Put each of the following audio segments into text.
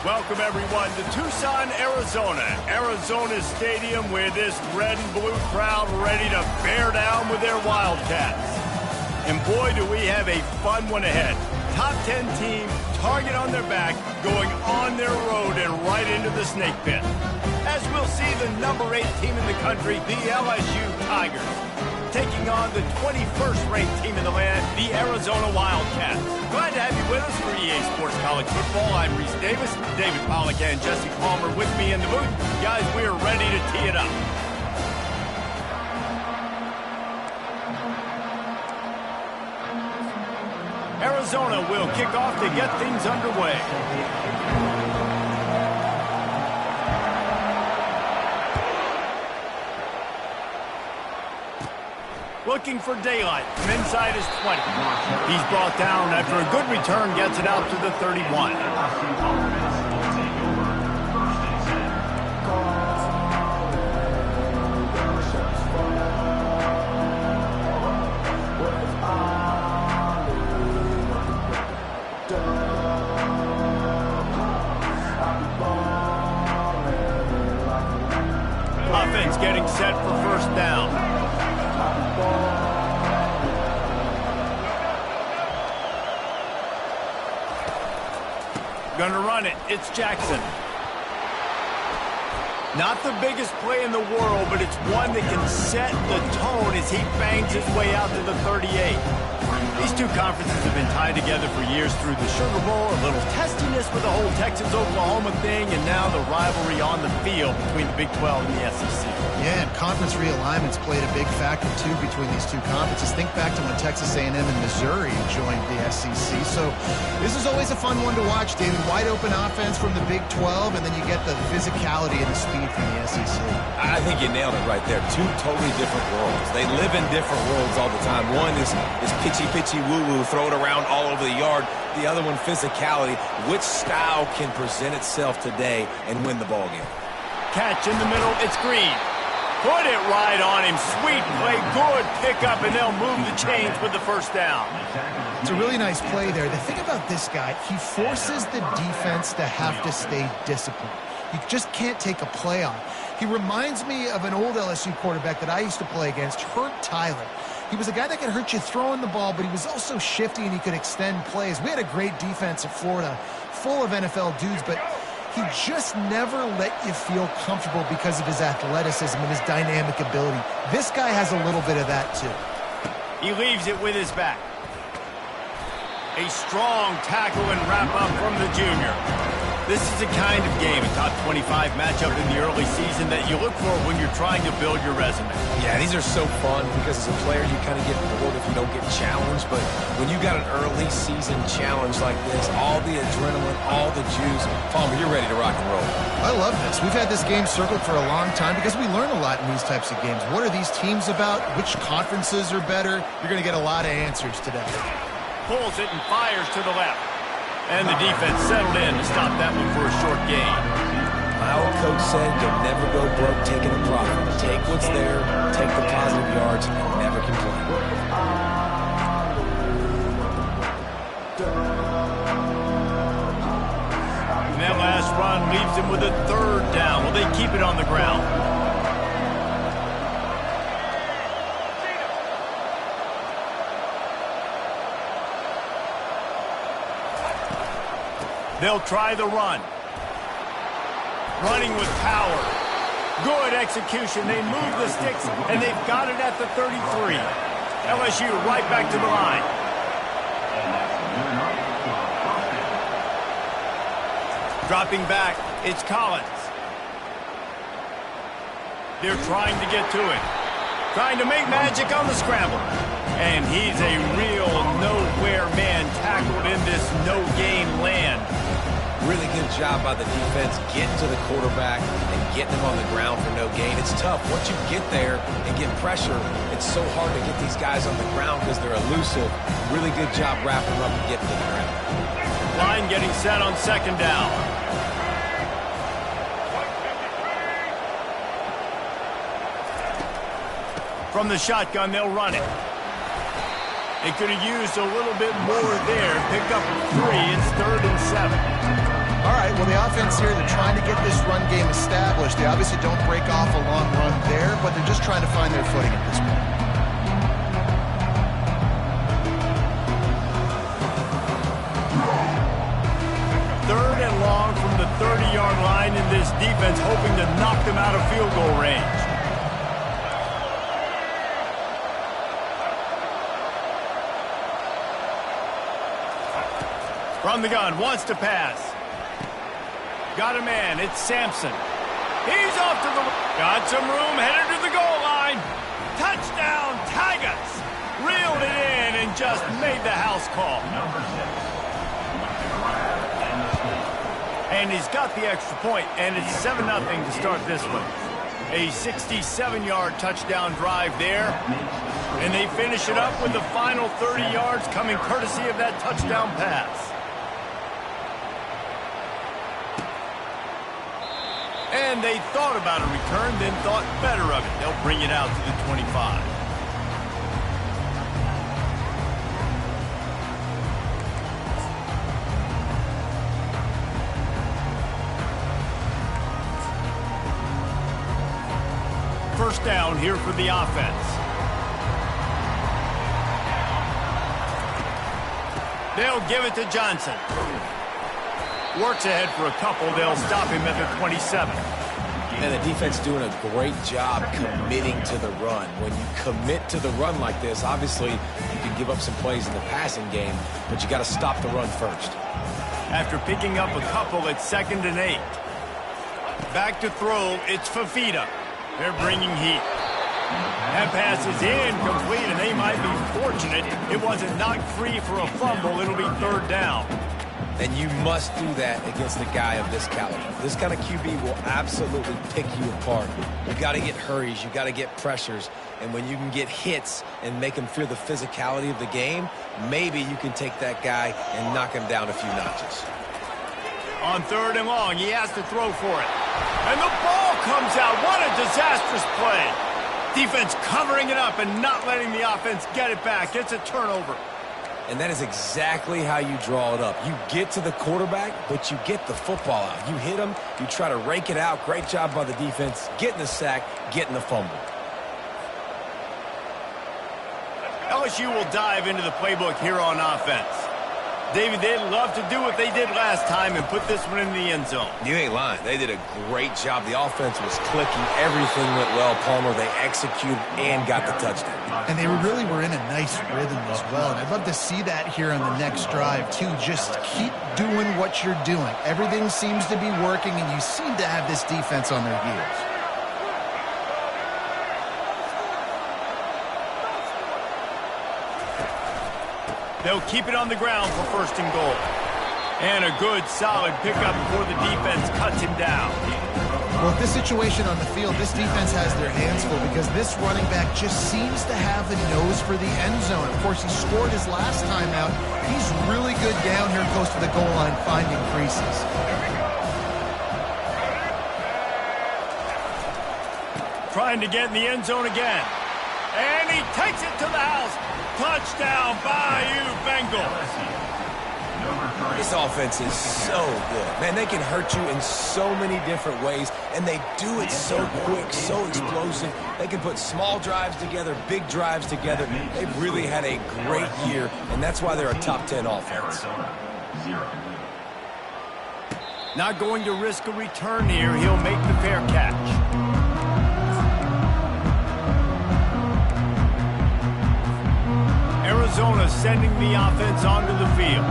Welcome, everyone, to Tucson, Arizona. Arizona's stadium with this red and blue crowd ready to bear down with their Wildcats. And boy, do we have a fun one ahead. Top 10 team, target on their back, going on their road and right into the snake pit. As we'll see the number 8 team in the country, the LSU Tigers, taking on the 21st ranked team in the land, the Arizona Wildcats. Glad to have you with us for EA Sports College Football. I'm Reese Davis, David Pollack and Jesse Palmer with me in the booth. Guys, we are ready to tee it up. Arizona will kick off to get things underway. Looking for daylight from inside his 20. He's brought down after a good return, gets it out to the 31. Offense getting set for first down. Gonna run it. It's Jackson. Not the biggest play in the world, but it's one that can set the tone as he bangs his way out to the 38. These two conferences have been tied together for years through the Sugar Bowl, a little testiness with the whole Texas-Oklahoma thing, and now the rivalry on the field between the Big 12 and the SEC. Yeah, and conference realignment's played a big factor, too, between these two conferences. Think back to when Texas A&M and Missouri joined the SEC. So this is always a fun one to watch, David. Wide open offense from the Big 12, and then you get the physicality and the speed from the SEC. I think you nailed it right there. Two totally different worlds. They live in different worlds all the time. One is pitchy woo-woo, throw it around all over the yard. The other one, physicality. Which style can present itself today and win the ball game? Catch in the middle. It's Green. Put it right on him. Sweet play. Good pickup, and they'll move the chains with the first down. It's a really nice play there. The thing about this guy, he forces the defense to have to stay disciplined. You just can't take a play on. He reminds me of an old LSU quarterback that I used to play against, Herb Tyler. He was a guy that could hurt you throwing the ball, but he was also shifty and he could extend plays. We had a great defense at Florida, full of NFL dudes, but he just never let you feel comfortable because of his athleticism and his dynamic ability. This guy has a little bit of that, too. He leaves it with his back. A strong tackle and wrap-up from the junior. This is the kind of game, a top 25 matchup in the early season that you look for when you're trying to build your resume. Yeah, these are so fun because as a player, you kind of get bored if you don't get challenged. But when you got an early season challenge like this, all the adrenaline, all the juice, Palmer, you're ready to rock and roll. I love this. We've had this game circled for a long time because we learn a lot in these types of games. What are these teams about? Which conferences are better? You're going to get a lot of answers today. Pulls it and fires to the left. And the defense settled in to stop that one for a short gain. My old coach said you'll never go broke taking a profit. Take what's there, take the positive yards, and never complain. And that last run leaves him with a third down. Will they keep it on the ground? They'll try the run. Running with power. Good execution. They move the sticks, and they've got it at the 33. LSU right back to the line. Dropping back, it's Collins. They're trying to get to it. Trying to make magic on the scramble. And he's a real nowhere man tackled in this no-gain land. Really good job by the defense getting to the quarterback and getting him on the ground for no gain. It's tough. Once you get there and get pressure, it's so hard to get these guys on the ground because they're elusive. Really good job wrapping them up and getting to the ground. Line getting set on second down. From the shotgun, they'll run it. They could have used a little bit more there. Pick up 3. It's 3rd and 7. All right, Well, the offense here, they're trying to get this run game established. They obviously don't break off a long run there, but they're just trying to find their footing at this point. Third and long from the 30-yard line in this defense, hoping to knock them out of field goal range. From the gun, wants to pass. Got a man, it's Sampson. He's off to the... Got some room, headed to the goal line. Touchdown, Tigers! Reeled it in and just made the house call. And he's got the extra point, and it's 7-0 to start this one. A 67-yard touchdown drive there. And they finish it up with the final 30 yards coming courtesy of that touchdown pass. And they thought about a return, then thought better of it. They'll bring it out to the 25. First down here for the offense. They'll give it to Johnson. Works ahead for a couple. They'll stop him at the 27. And the defense doing a great job committing to the run. When you commit to the run like this, obviously you can give up some plays in the passing game, but you got to stop the run first. After picking up a couple, it's 2nd and 8. Back to throw, it's Fafita. They're bringing heat. That pass is incomplete, and they might be fortunate it wasn't knocked free for a fumble. It'll be 3rd down. And you must do that against a guy of this caliber. This kind of QB will absolutely pick you apart. You got to get hurries. You got to get pressures. And when you can get hits and make him feel the physicality of the game, maybe you can take that guy and knock him down a few notches. On 3rd and long, he has to throw for it. And the ball comes out. What a disastrous play. Defense covering it up and not letting the offense get it back. It's a turnover. And that is exactly how you draw it up. You get to the quarterback, but you get the football out. You hit him, you try to rake it out. Great job by the defense, getting the sack, getting the fumble. LSU will dive into the playbook here on offense. David, they'd love to do what they did last time and put this one in the end zone. You ain't lying. They did a great job. The offense was clicking. Everything went well, Palmer. They executed and got the touchdown. And they really were in a nice rhythm as well. And I'd love to see that here on the next drive, too. Just keep doing what you're doing. Everything seems to be working, and you seem to have this defense on their heels. They'll keep it on the ground for 1st and goal. And a good, solid pickup before the defense cuts him down. Well, with this situation on the field, this defense has their hands full because this running back just seems to have a nose for the end zone. Of course, he scored his last time out. He's really good down here close to the goal line, finding creases. Trying to get in the end zone again. And he takes it to the house. Touchdown, Bayou Bengals. This offense is so good. Man, they can hurt you in so many different ways, and they do it so quick, so explosive. They can put small drives together, big drives together. They've really had a great year, and that's why they're a top 10 offense. Not going to risk a return here. He'll make the fair catch. Arizona sending the offense onto the field.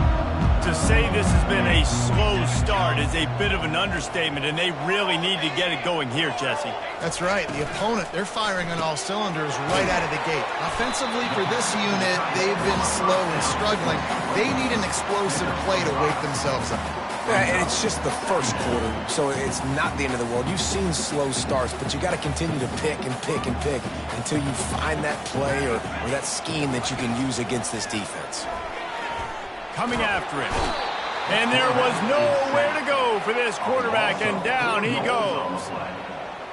To say this has been a slow start is a bit of an understatement, and they really need to get it going here, Jesse. That's right. The opponent, they're firing on all cylinders right out of the gate. Offensively, for this unit, they've been slow and struggling. They need an explosive play to wake themselves up. Yeah, and it's just the first quarter, so it's not the end of the world. You've seen slow starts, but you got to continue to pick and pick and pick until you find that play or that scheme that you can use against this defense. Coming after it. And there was nowhere to go for this quarterback, and down he goes.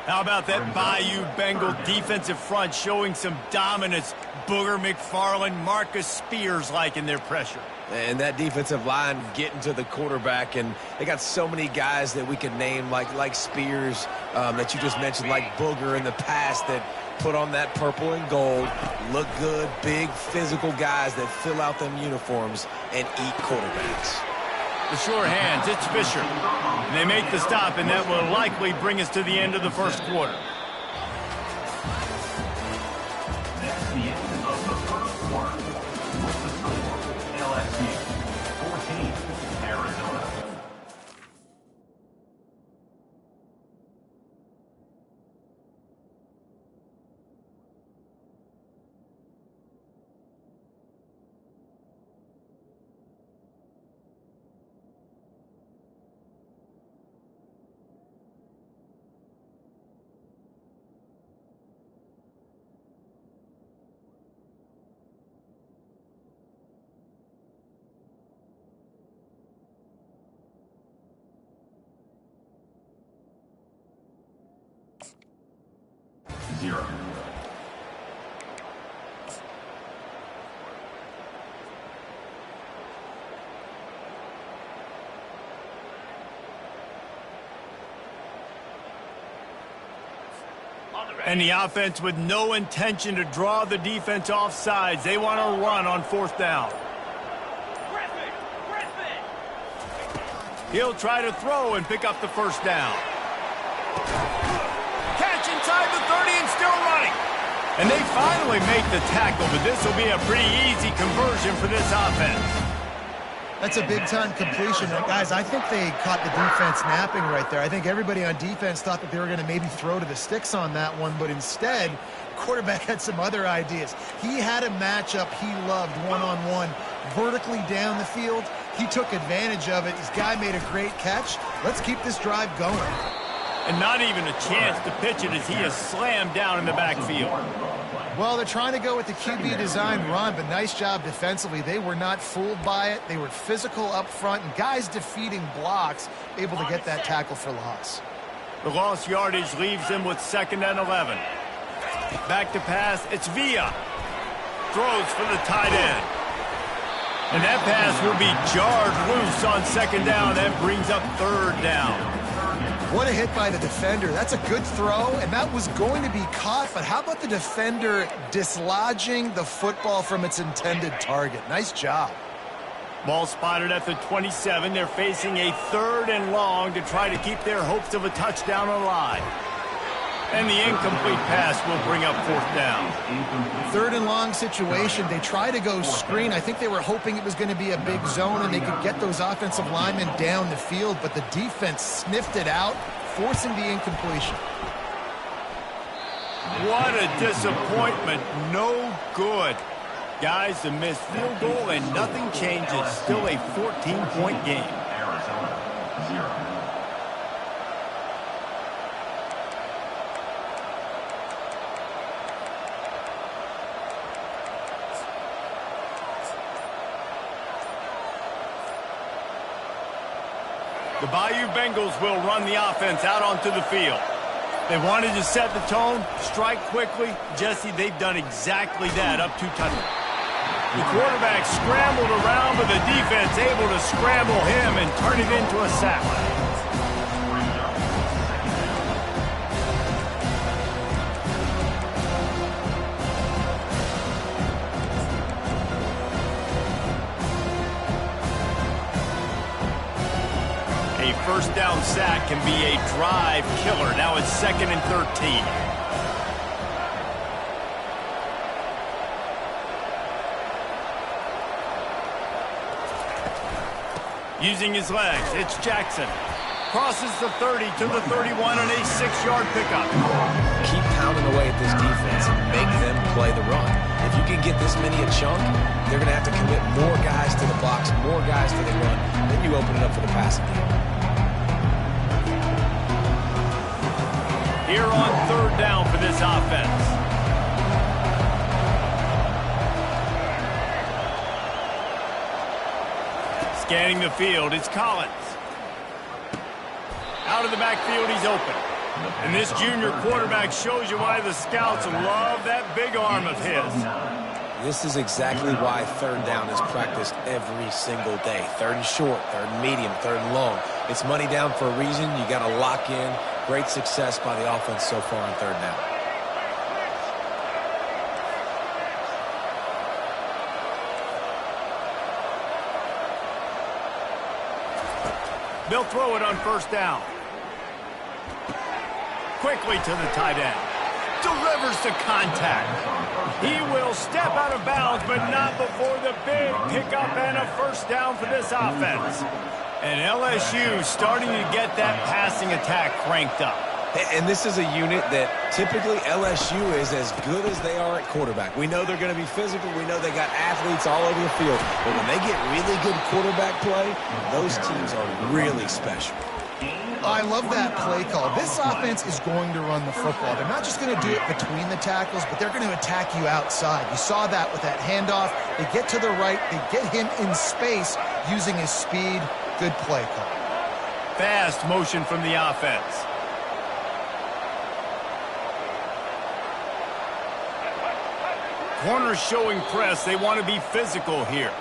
How about that Bayou Bengal defensive front showing some dominance? Booger McFarland, Marcus Spears like in their pressure. And that defensive line getting to the quarterback, and they got so many guys that we can name, like Spears, that you just mentioned, like Booger in the past, that put on that purple and gold, look good, big, physical guys that fill out them uniforms and eat quarterbacks. The sure hands, it's Fisher. And they make the stop, and that will likely bring us to the end of the first quarter. That's the end of the first quarter. What's the score? LSU 14, Arizona. Zero. And the offense with no intention to draw the defense off sides. They want to run on fourth down. He'll try to throw and pick up the first down. Catch inside the 30 and still running. And they finally make the tackle, but this will be a pretty easy conversion for this offense. That's a big-time completion. And guys, I think they caught the defense napping right there. I think everybody on defense thought that they were going to maybe throw to the sticks on that one, but instead, quarterback had some other ideas. He had a matchup he loved one-on-one, vertically down the field. He took advantage of it. This guy made a great catch. Let's keep this drive going. And not even a chance to pitch it as he is slammed down in the backfield. Well, they're trying to go with the QB design run, but nice job defensively. They were not fooled by it. They were physical up front, and guys defeating blocks, able to get that tackle for loss. The lost yardage leaves them with 2nd and 11. Back to pass, it's Villa. Throws for the tight end. And that pass will be jarred loose on 2nd down. That brings up 3rd down. What a hit by the defender. That's a good throw, and that was going to be caught, but how about the defender dislodging the football from its intended target? Nice job. Ball spotted at the 27. They're facing a 3rd and long to try to keep their hopes of a touchdown alive. And the incomplete pass will bring up 4th down. 3rd and long situation. They try to go screen. I think they were hoping it was going to be a big zone and they could get those offensive linemen down the field, but the defense sniffed it out, forcing the incompletion. What a disappointment. No good. Guys, a missed field goal and nothing changes. Still a 14-point game. Arizona 0. The Bayou Bengals will run the offense out onto the field. They wanted to set the tone, strike quickly. Jesse, they've done exactly that up to touchdown. The quarterback scrambled around, but the defense able to scramble him and turn it into a sack. A first down sack can be a drive killer. Now it's 2nd and 13. Using his legs, it's Jackson. Crosses the 30 to the 31 on a 6-yard pickup. Keep pounding away at this defense and make them play the run. If you can get this many a chunk, they're going to have to commit more guys to the box, more guys to the run. Then you open it up for the passing game. Here on 3rd down for this offense. Scanning the field, it's Collins. Out of the backfield, he's open. And this junior quarterback shows you why the scouts love that big arm of his. This is exactly why third down is practiced every single day. Third and short, third and medium, third and long. It's money down for a reason. You got to lock in. Great success by the offense so far on third down. They'll throw it on first down. Quickly to the tight end. Delivers the contact. He will step out of bounds, but not before the big pickup and a first down for this offense. And LSU starting to get that passing attack cranked up. And this is a unit that typically LSU is as good as they are at quarterback. We know they're going to be physical. We know they got athletes all over the field. But when they get really good quarterback play, those teams are really special. I love that play call. This offense is going to run the football. They're not just going to do it between the tackles, but they're going to attack you outside. You saw that with that handoff. They get to the right. They get him in space using his speed. Good play call. Fast motion from the offense. Corners showing press. They want to be physical here.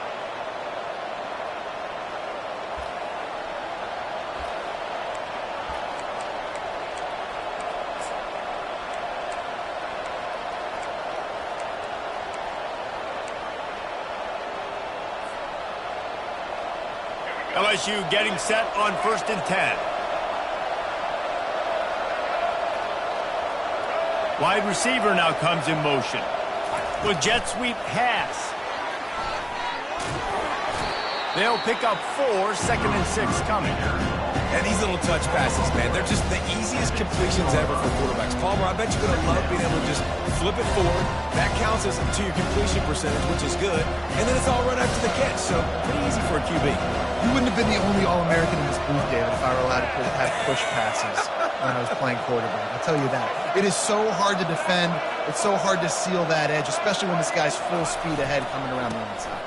LSU getting set on 1st and 10. Wide receiver now comes in motion. With jet sweep pass. They'll pick up 4, 2nd and 6 coming. And these little touch passes, man, they're just the easiest completions ever for quarterbacks. Palmer, I bet you're going to love being able to just flip it forward. That counts as to your completion percentage, which is good. And then it's all right after the catch, so pretty easy for a QB. You wouldn't have been the only All-American in this booth, David, if I were allowed to have push passes when I was playing quarterback. I'll tell you that. It is so hard to defend. It's so hard to seal that edge, especially when this guy's full speed ahead coming around the inside.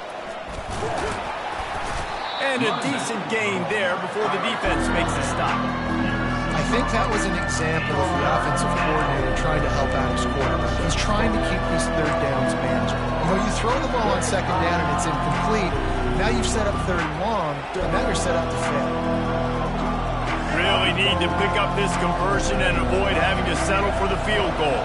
And a decent gain there before the defense makes a stop. I think that was an example of the offensive coordinator trying to help out his quarterback. He's trying to keep these third downs manageable. You know, you throw the ball on 2nd down and it's incomplete. Now you've set up 3rd and long, and now you're set up to fail. Really need to pick up this conversion and avoid having to settle for the field goal.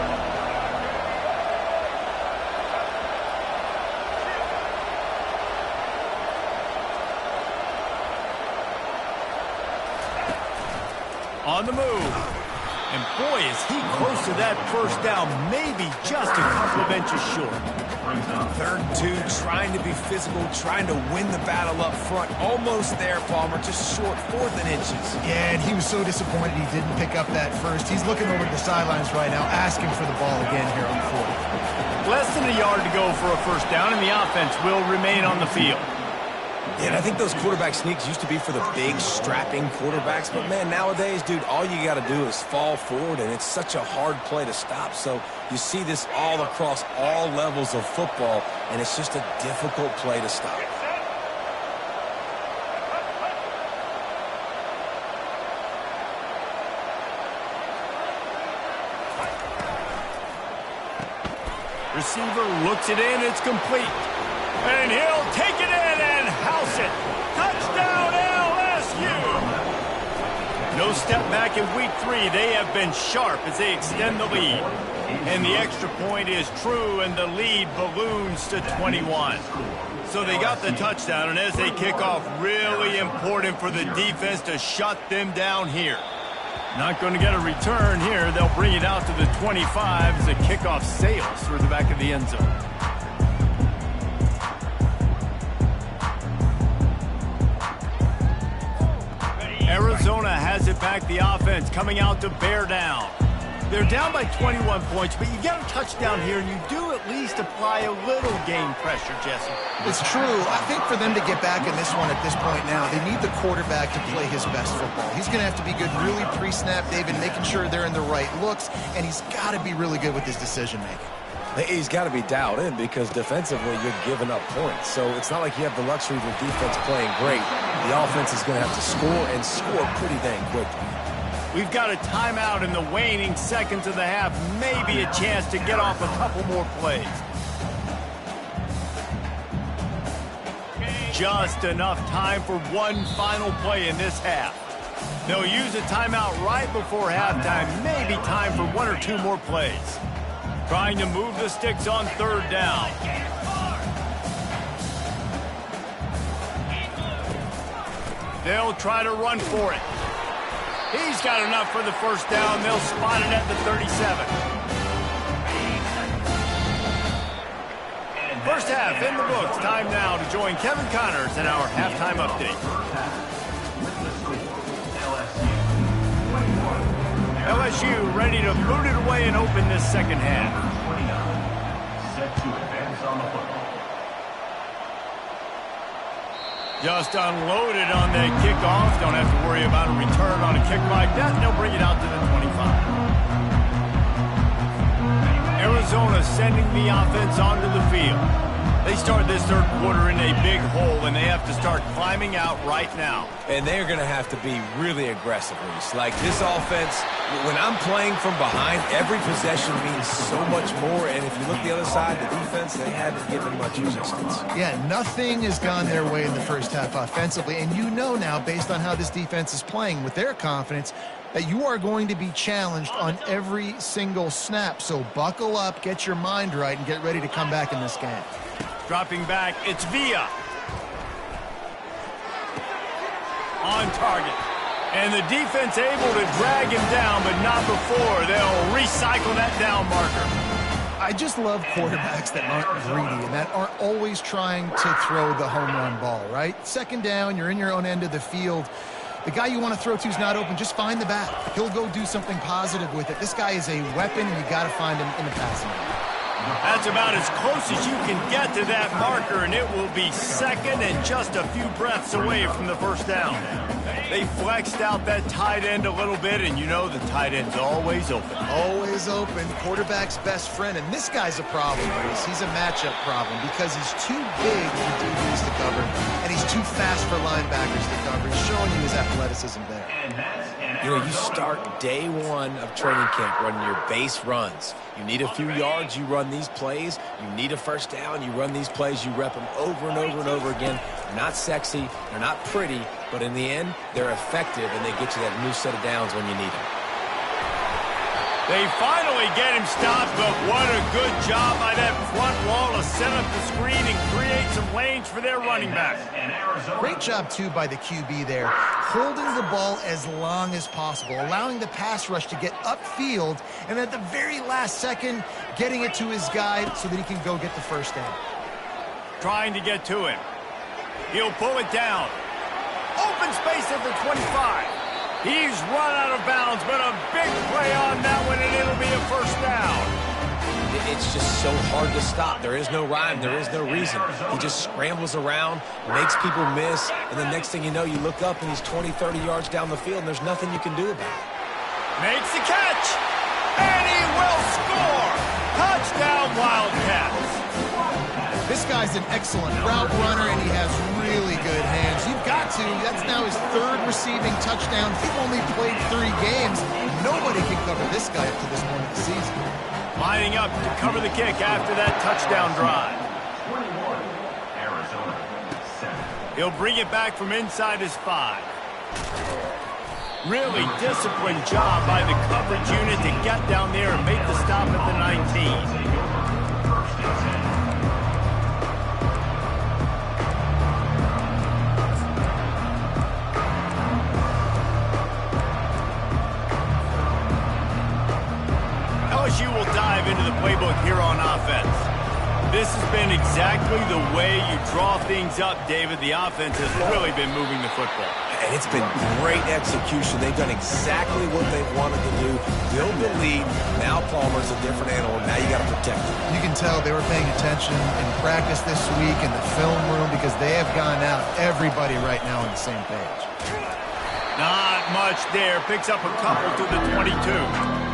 On the move. And boy, is he close to that first down, maybe just a couple of inches short. 3rd and 2, trying to be physical, trying to win the battle up front. Almost there, Palmer, just short, 4th and inches. Yeah, and he was so disappointed he didn't pick up that first. He's looking over to the sidelines right now, asking for the ball again here on 4th. Less than a yard to go for a first down, and the offense will remain on the field. Yeah, and I think those quarterback sneaks used to be for the big, strapping quarterbacks. But, man, nowadays, dude, all you got to do is fall forward, and it's such a hard play to stop. So you see this all across all levels of football, and it's just a difficult play to stop. Receiver looks it in, it's complete. And he'll take it in and house it. Touchdown, LSU! No step back in week 3. They have been sharp as they extend the lead. And the extra point is true, and the lead balloons to 21. So they got the touchdown, and as they kick off, really important for the defense to shut them down here. Not going to get a return here. They'll bring it out to the 25 as the kickoff sails through the back of the end zone. Arizona has it back, the offense coming out to bear down. They're down by 21 points, but you get a touchdown here, and you do at least apply a little game pressure, Jesse. It's true. I think for them to get back in this one at this point now, they need the quarterback to play his best football. He's going to have to be good really pre-snap, David, making sure they're in the right looks, and he's got to be really good with his decision-making. He's got to be dialed in because defensively you're giving up points. So it's not like you have the luxury of the defense playing great. The offense is going to have to score and score pretty dang quickly. We've got a timeout in the waning seconds of the half. Maybe a chance to get off a couple more plays. just enough time for one final play in this half. They'll use a timeout right before halftime, maybe time for one or two more plays. Trying to move the sticks on third down. They'll try to run for it. He's got enough for the first down. They'll spot it at the 37. First half in the books. Time now to join Kevin Connors in our halftime update. LSU ready to boot it away and open this second half. Set to advance on the football. Just unloaded on that kickoff. Don't have to worry about a return on a kick like that. They'll bring it out to the 25. Arizona sending the offense onto the field. They start this third quarter in a big hole, and they have to start climbing out right now. And they're going to have to be really aggressive, Reese. Like this offense, when I'm playing from behind, every possession means so much more. And if you look the other side, the defense, they haven't given much resistance. Yeah, nothing has gone their way in the first half offensively. And you know now, based on how this defense is playing with their confidence, that you are going to be challenged on every single snap. So buckle up, get your mind right, and get ready to come back in this game. Dropping back, it's Villa. On target. And the defense able to drag him down, but not before. They'll recycle that down marker. I just love quarterbacks that aren't greedy and that aren't always trying to throw the home run ball, right? Second down, you're in your own end of the field. The guy you want to throw to is not open. Just find the back. He'll go do something positive with it. This guy is a weapon, and you got to find him in the passing game. That's about as close as you can get to that marker, and it will be second and just a few breaths away from the first down. They flexed out that tight end a little bit, and you know the tight end's always open. Always open. Quarterback's best friend, and this guy's a problem, Bruce. He's a matchup problem because he's too big for DBs to cover, and he's too fast for linebackers to cover. He's showing you his athleticism there. You know, you start day one of training camp running your base runs. You need a few yards, you run these plays. You need a first down, you run these plays. You rep them over and over and over again. They're not sexy, they're not pretty, but in the end, they're effective, and they get you that new set of downs when you need them. They finally get him stopped, but what a good job by that front wall to set up the screen and create some lanes for their running back. Great job, too, by the QB there, holding the ball as long as possible, allowing the pass rush to get upfield, and at the very last second, getting it to his guy so that he can go get the first down. Trying to get to him. He'll pull it down. Open space at the 25. He's run out of bounds, but a big play on that one, and it'll be a first down. It's just so hard to stop. There is no rhyme. There is no reason. He just scrambles around, makes people miss, and the next thing you know, you look up, and he's 20, 30 yards down the field, and there's nothing you can do about it. Makes the catch, and he will score. Touchdown, Wildcats. This guy's an excellent route runner, and he has really good hands. You've got to. That's now his third receiving touchdown. He's only played 3 games. Nobody can cover this guy up to this point of the season. Lining up to cover the kick after that touchdown drive. 21, Arizona, 7. He'll bring it back from inside his 5. Really disciplined job by the coverage unit to get down there and make the stop at the 19. LSU will dive into the playbook here on offense. This has been exactly the way you draw things up, David. The offense has really been moving the football. And it's been great execution. They've done exactly what they've wanted to do. Build the lead. Now Palmer's a different animal. Now you got to protect him. You can tell they were paying attention in practice this week in the film room because they have gone out, everybody right now on the same page. Not much there. Picks up a couple to the 22.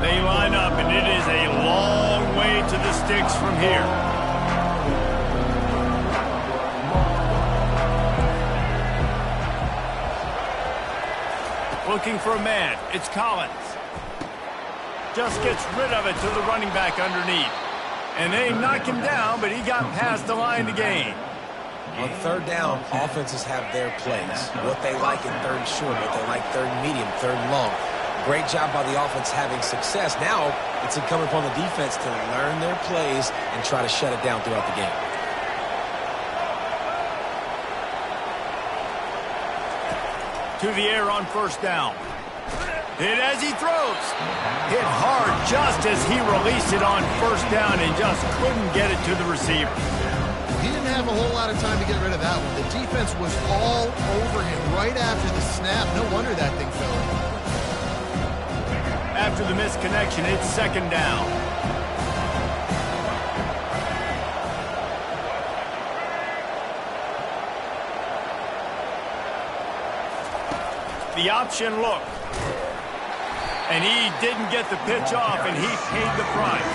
They line up, and it is a long way to the sticks from here. looking for a man. It's Collins. Just gets rid of it to the running back underneath. And they knock him down, but he got past the line to gain. On third down, offenses have their plays. What they like in third and short, what they like third and medium, third and long. Great job by the offense having success. Now it's incumbent upon the defense to learn their plays and try to shut it down throughout the game. To the air on first down. Hit as he throws. Hit hard just as he released it on first down and just couldn't get it to the receiver. He didn't have a whole lot of time to get rid of that one. The defense was all over him right after the snap. No wonder that thing fell in. After the missed connection, it's second down. The option look. And he didn't get the pitch off, and he paid the price.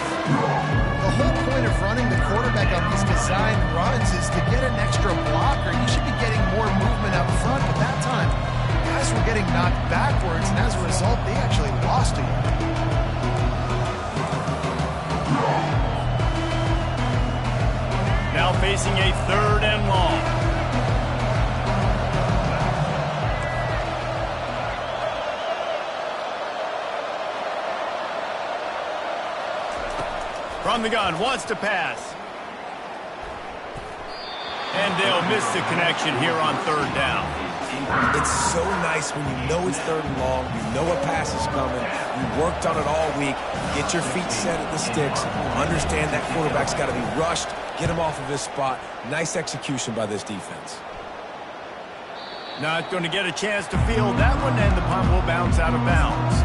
The whole point of running the quarterback on these design runs is to get an extra blocker. You should be getting more movement up front, but that time, guys were getting knocked backwards, and as a result, they actually lost a yard. Now facing a third and long. From the gun, wants to pass. And they'll miss the connection here on third down. It's so nice when you know it's third and long, you know a pass is coming, you worked on it all week, get your feet set at the sticks, understand that quarterback's got to be rushed, get him off of his spot. Nice execution by this defense. Not going to get a chance to field that one, and the punt will bounce out of bounds.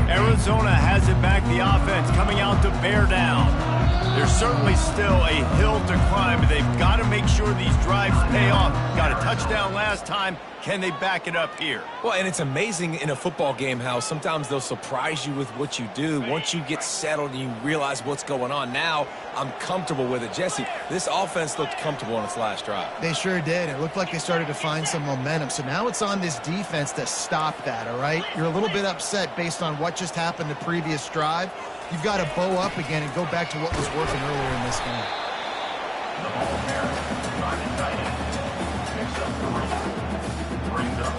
Arizona has it back, the offense coming out to bear down. There's certainly still a hill to climb, but they've got to make sure these drives pay off. Got a touchdown last time. Can they back it up here? Well, and it's amazing in a football game how sometimes they'll surprise you with what you do. Once you get settled and you realize what's going on, now I'm comfortable with it. Jesse, this offense looked comfortable on its last drive. They sure did. It looked like they started to find some momentum. So now it's on this defense to stop that, all right? You're a little bit upset based on what just happened the previous drive. You've got to bow up again and go back to what was working earlier in this game. The ball carrier, drive and tight end. Picks up 3. Brings up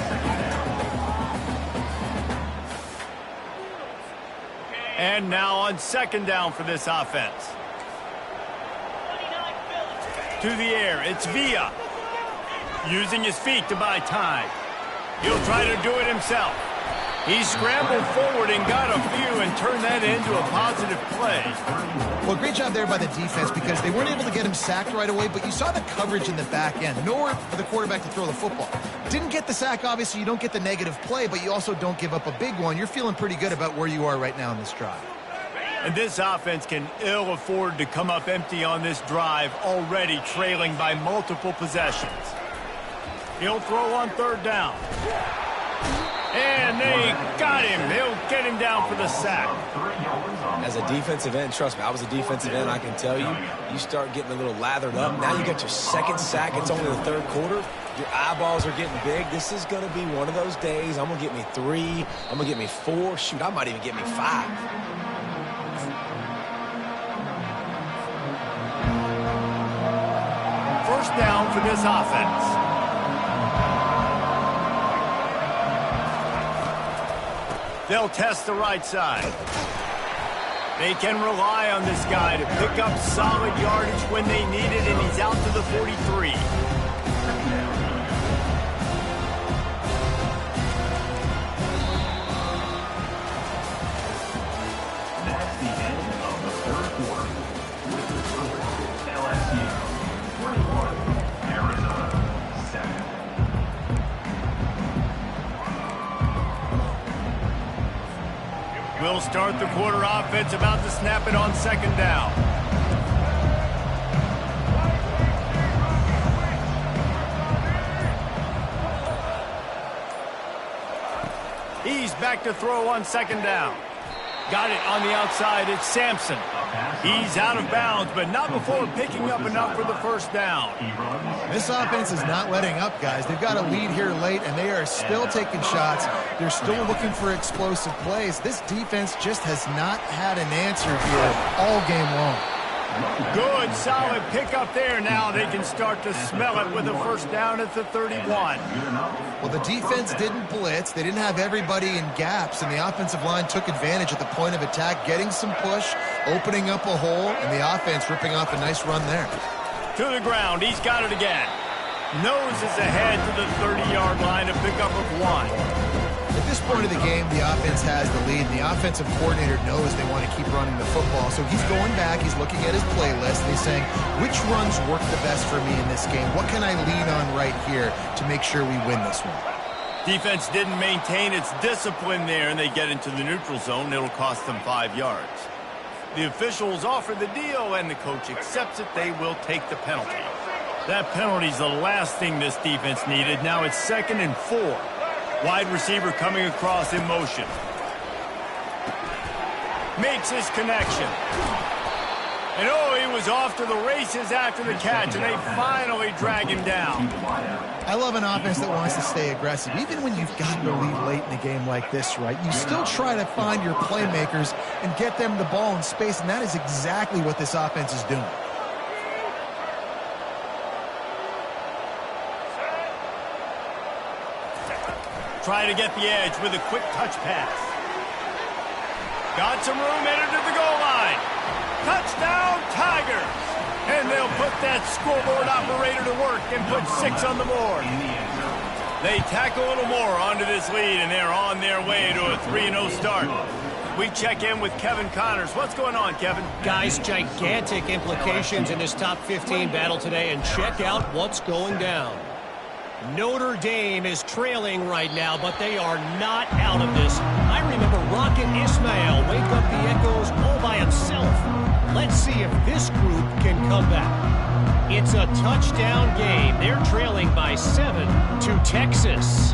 second down. And now on second down for this offense. To the air, it's Villa. Using his feet to buy time. He'll try to do it himself. He scrambled forward and got a few and turned that into a positive play. Well, great job there by the defense because they weren't able to get him sacked right away, but you saw the coverage in the back end. Nowhere for the quarterback to throw the football. Didn't get the sack, obviously. You don't get the negative play, but you also don't give up a big one. You're feeling pretty good about where you are right now in this drive. And this offense can ill afford to come up empty on this drive, already trailing by multiple possessions. He'll throw on third down. And they got him. He'll get him down for the sack. As a defensive end, trust me, I was a defensive end, I can tell you, you start getting a little lathered up. Now you got your second sack. It's only the third quarter. Your eyeballs are getting big. This is going to be one of those days. I'm going to get me 3. I'm going to get me 4. Shoot, I might even get me 5. First down for this offense. They'll test the right side. They can rely on this guy to pick up solid yardage when they need it, and he's out to the 43. That's the end of the third quarter. With the score, LSU 21, Arizona 7. We'll start the quarter offense about to snap it on second down. He's back to throw on second down. Got it on the outside. It's Sampson. He's out of bounds, but not before picking up enough for the first down. This offense is not letting up, guys. They've got a lead here late, and they are still taking shots. They're still looking for explosive plays. This defense just has not had an answer here all game long. Good, solid pickup there. Now they can start to smell it with a first down at the 31. Well, the defense didn't blitz. They didn't have everybody in gaps, and the offensive line took advantage at the point of attack, getting some push, opening up a hole, and the offense ripping off a nice run there. To the ground. He's got it again. Noses ahead to the 30-yard line, a pickup of 1. At this point of the game, the offense has the lead, and the offensive coordinator knows they want to keep running the football. So he's going back, he's looking at his playlist, and he's saying, which runs work the best for me in this game? What can I lean on right here to make sure we win this one? Defense didn't maintain its discipline there, and they get into the neutral zone. It'll cost them 5 yards. The officials offer the deal, and the coach accepts it. They will take the penalty. That penalty's the last thing this defense needed. Now it's 2nd and 4. Wide receiver coming across in motion. Makes his connection. And oh, he was off to the races after the catch, and they finally drag him down. I love an offense that wants to stay aggressive. Even when you've gotten the lead late in a game like this, right, you still try to find your playmakers and get them the ball in space, and that is exactly what this offense is doing. Try to get the edge with a quick touch pass. Got some room, headed to the goal line. Touchdown, Tigers! And they'll put that scoreboard operator to work and put 6 on the board. They tack a little more onto this lead, and they're on their way to a 3-0 start. We check in with Kevin Connors. What's going on, Kevin? Guys, gigantic implications in this top 15 battle today, and check out what's going down. Notre Dame is trailing right now, but they are not out of this. I remember Rocket Ismail wake up the echoes all by himself. Let's see if this group can come back. It's a touchdown game. They're trailing by 7 to Texas.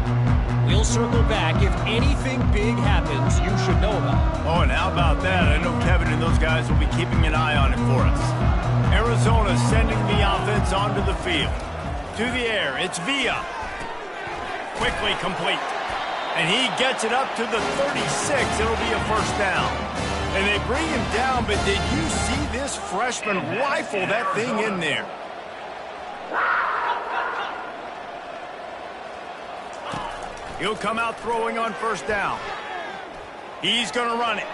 We'll circle back if anything big happens you should know about. Oh, and how about that? I know Kevin and those guys will be keeping an eye on it for us. Arizona sending the offense onto the field. To the air, it's Villa. Quickly complete. And he gets it up to the 36. It'll be a first down. And they bring him down, but did you see this freshman rifle that thing in there? He'll come out throwing on first down. He's going to run it.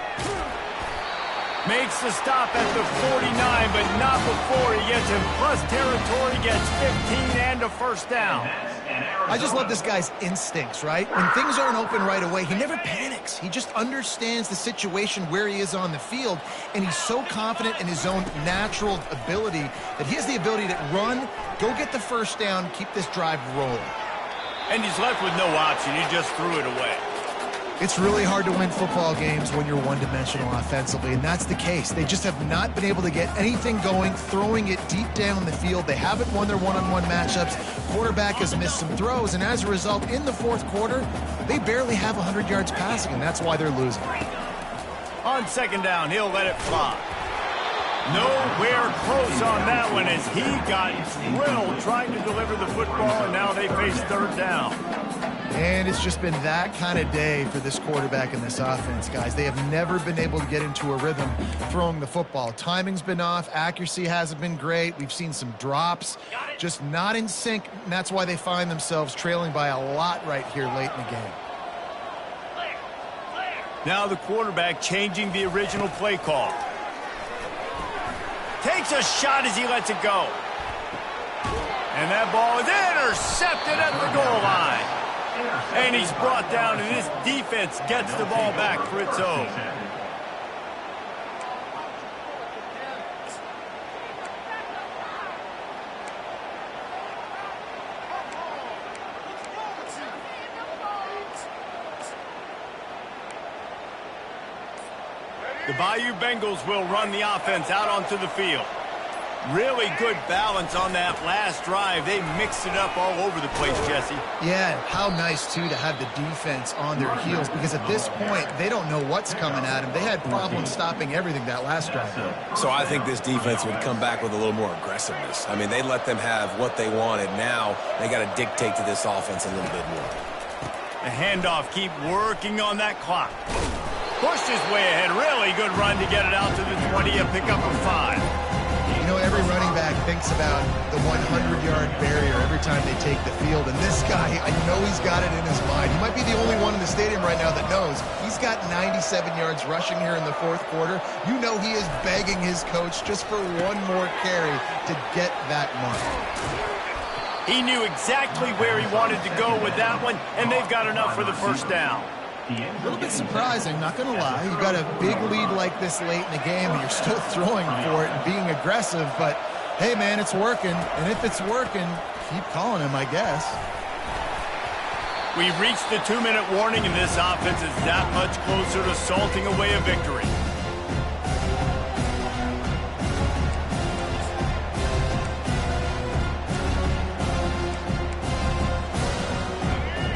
Makes the stop at the 49, but not before he gets in plus territory, gets 15 and a first down. I just love this guy's instincts, right? When things aren't open right away, he never panics. He just understands the situation where he is on the field, and he's so confident in his own natural ability that he has the ability to run, go get the first down, keep this drive rolling. And he's left with no option. He just threw it away. It's really hard to win football games when you're one-dimensional offensively, and that's the case. They just have not been able to get anything going, throwing it deep down the field. They haven't won their one-on-one matchups. Quarterback has missed some throws, and as a result, in the fourth quarter, they barely have 100 yards passing, and that's why they're losing. On second down, he'll let it fly. Nowhere close on that one as he got drilled trying to deliver the football, and now they face third down. And it's just been that kind of day for this quarterback and this offense, guys. They have never been able to get into a rhythm throwing the football. Timing's been off. Accuracy hasn't been great. We've seen some drops, just not in sync, and that's why they find themselves trailing by a lot right here late in the game. Now the quarterback changing the original play call. Takes a shot as he lets it go. And that ball is intercepted at the goal line. And he's brought down, and this defense gets the ball back for its own. The Bayou Bengals will run the offense out onto the field. Really good balance on that last drive. They mixed it up all over the place, Jesse. Yeah, how nice, too, to have the defense on their heels, because at this point, they don't know what's coming at them. They had problems stopping everything that last drive. So I think this defense would come back with a little more aggressiveness. I mean, they let them have what they wanted. Now they got to dictate to this offense a little bit more. The handoff, keep working on that clock. Pushed his way ahead. Really good run to get it out to the 20, a pickup of 5. You know, every running back thinks about the 100-yard barrier every time they take the field. And this guy, I know he's got it in his mind. He might be the only one in the stadium right now that knows. He's got 97 yards rushing here in the fourth quarter. You know he is begging his coach just for one more carry to get that mark. He knew exactly where he wanted to go with that one, and they've got enough for the first down. A little bit surprising, not going to lie. You got a big lead like this late in the game, and you're still throwing for it and being aggressive. But, hey, man, it's working. And if it's working, keep calling him, I guess. We've reached the 2-minute warning, and this offense is that much closer to salting away a victory.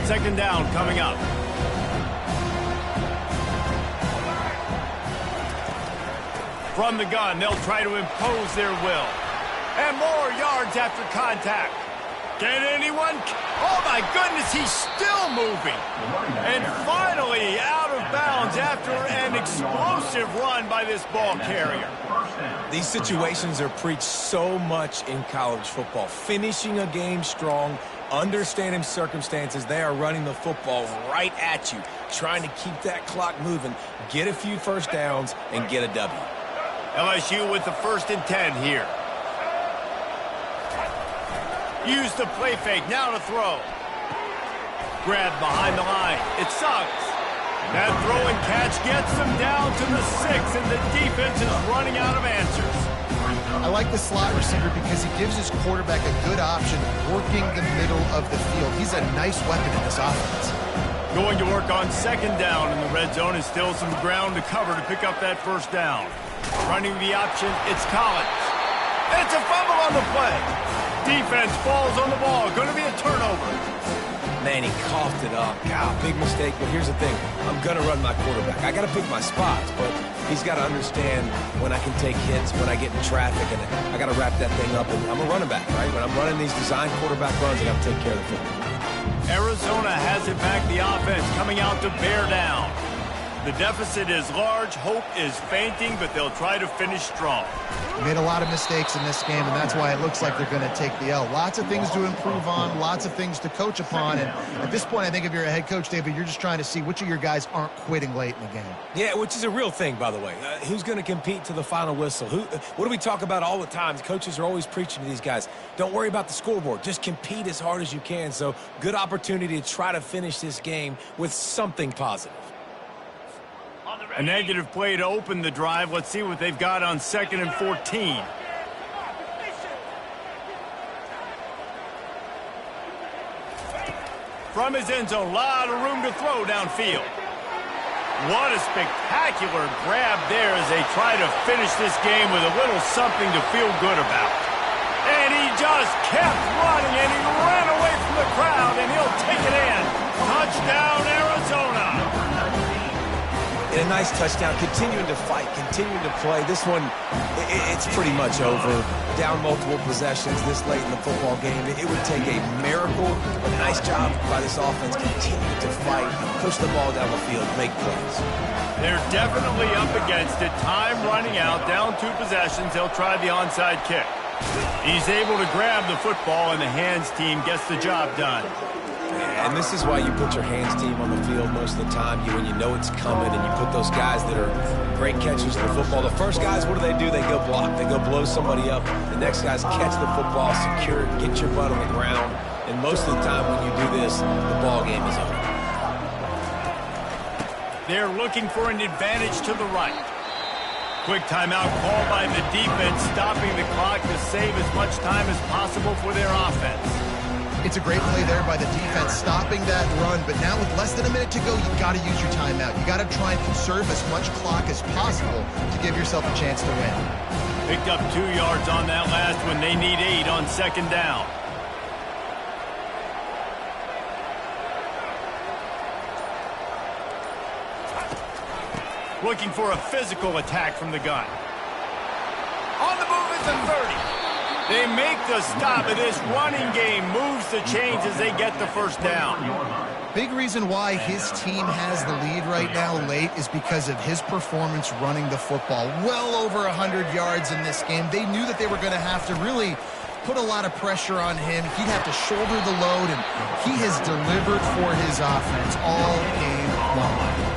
Second down coming up. From the gun, they'll try to impose their will. And more yards after contact. Can anyone? Oh, my goodness, he's still moving. And finally out of bounds after an explosive run by this ball carrier. These situations are preached so much in college football. Finishing a game strong, understanding circumstances. They are running the football right at you, trying to keep that clock moving, get a few first downs, and get a W. LSU with the 1st and 10 here. Use the play fake, now to throw. Grab behind the line, it sucks. That throw and catch gets them down to the 6, and the defense is running out of answers. I like the slot receiver because he gives his quarterback a good option working the middle of the field. He's a nice weapon in this offense. Going to work on second down in the red zone is still some ground to cover to pick up that first down. Running the option, it's Collins. And it's a fumble on the play. Defense falls on the ball. Going to be a turnover. Man, he coughed it up. God, big mistake. But here's the thing. I'm going to run my quarterback. I got to pick my spots, but he's got to understand when I can take hits, when I get in traffic, and I got to wrap that thing up. And I'm a running back, right? When I'm running these design quarterback runs, I got to take care of the football. Arizona has it back, the offense coming out to bear down. The deficit is large, hope is fainting, but they'll try to finish strong. Made a lot of mistakes in this game, and that's why it looks like they're going to take the L. Lots of things to improve on, lots of things to coach upon, and at this point, I think if you're a head coach, David, you're just trying to see which of your guys aren't quitting late in the game. Yeah, which is a real thing, by the way. Who's going to compete to the final whistle? What do we talk about all the time? The coaches are always preaching to these guys. Don't worry about the scoreboard. Just compete as hard as you can. So, good opportunity to try to finish this game with something positive. A negative play to open the drive. Let's see what they've got on 2nd and 14. From his end zone, a lot of room to throw downfield. What a spectacular grab there as they try to finish this game with a little something to feel good about. And he just kept running, and he ran away from the crowd, and he'll take it in. Touchdown, Arizona. And a nice touchdown, continuing to fight, continuing to play. This one, it's pretty much over. Down multiple possessions this late in the football game. It would take a miracle, a nice job by this offense, continue to fight, push the ball down the field, make plays. They're definitely up against it. Time running out, down 2 possessions. They'll try the onside kick. He's able to grab the football, and the hands team gets the job done. And this is why you put your hands team on the field most of the time, when you know it's coming, and you put those guys that are great catchers of the football. The first guys, what do? They go block. They go blow somebody up. The next guys catch the football, secure it, get your butt on the ground. And most of the time when you do this, the ball game is over. They're looking for an advantage to the right. Quick timeout call by the defense, stopping the clock to save as much time as possible for their offense. It's a great play there by the defense, stopping that run. But now with less than a minute to go, you've got to use your timeout. You've got to try and conserve as much clock as possible to give yourself a chance to win. Picked up 2 yards on that last one. They need 8 on second down. Looking for a physical attack from the gun. On the move is the 30. They make the stop, and this running game moves the chains as they get the first down. Big reason why his team has the lead right now late is because of his performance running the football. Well over 100 yards in this game. They knew that they were going to have to really put a lot of pressure on him. He'd have to shoulder the load, and he has delivered for his offense all game long.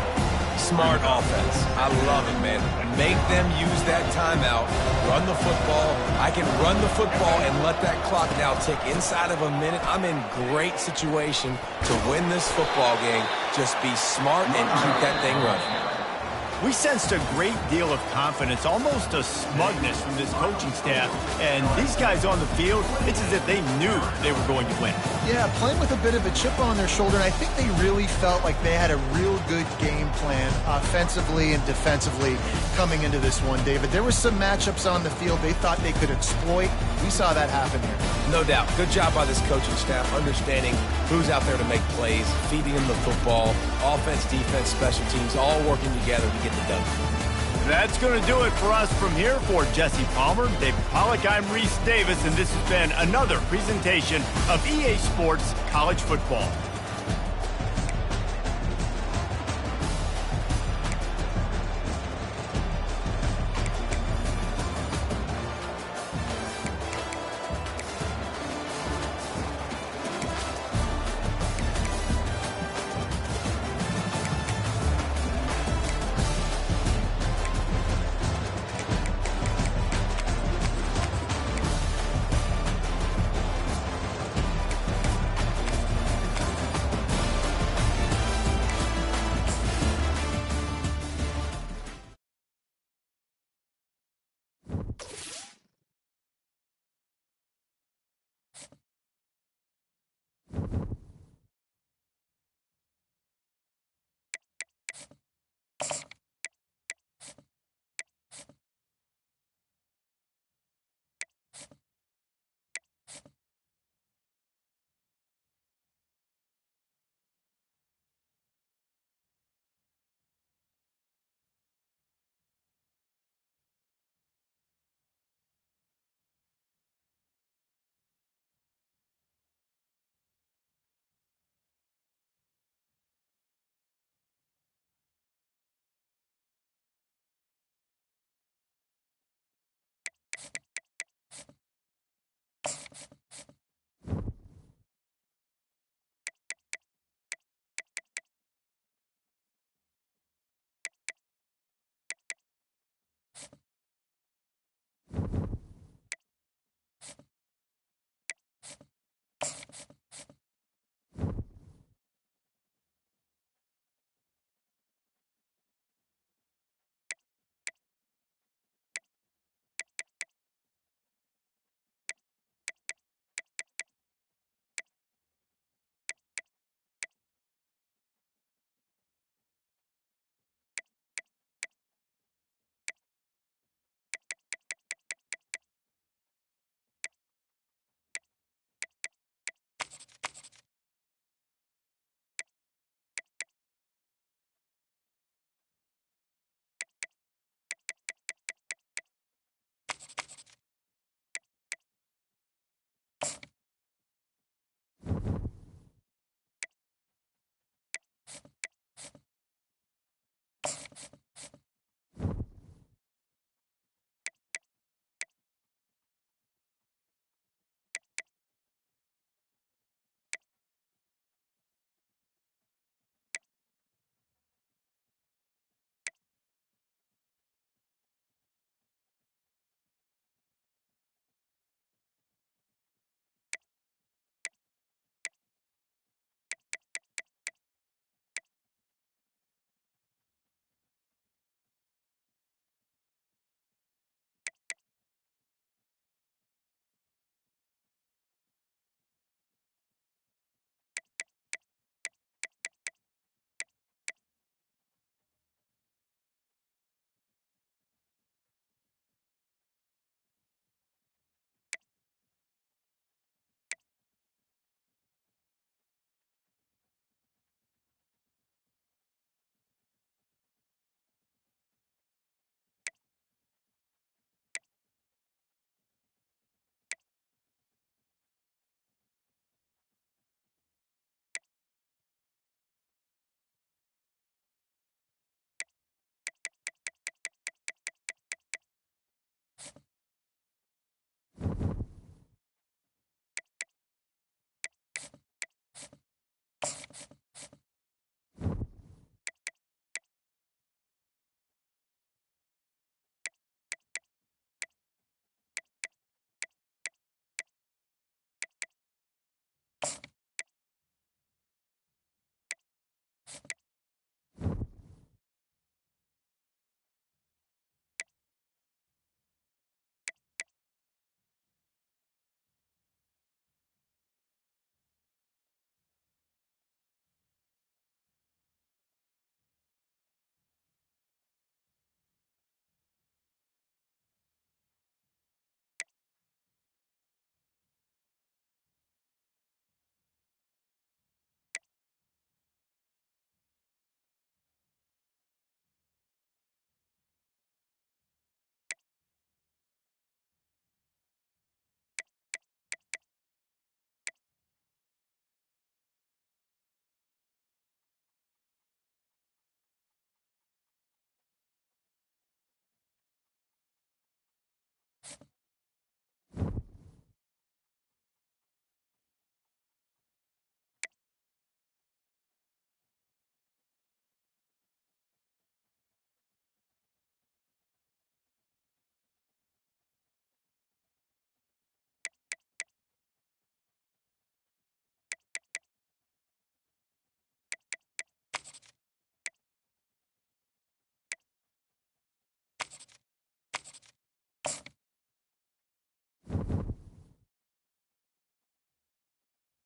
Smart offense. I love it, man. Make them use that timeout. Run the football. I can run the football and let that clock now tick inside of a minute. I'm in great situation to win this football game. Just be smart and keep that thing running. We sensed a great deal of confidence, almost a smugness from this coaching staff. And these guys on the field, it's as if they knew they were going to win. Yeah, playing with a bit of a chip on their shoulder. And I think they really felt like they had a real good game plan offensively and defensively coming into this one, David. There were some matchups on the field they thought they could exploit. We saw that happen here. No doubt. Good job by this coaching staff, understanding who's out there to make plays, feeding them the football, offense, defense, special teams, all working together to get the done. That's going to do it for us from here. For Jesse Palmer, David Pollack, I'm Reese Davis, and this has been another presentation of EA Sports College Football.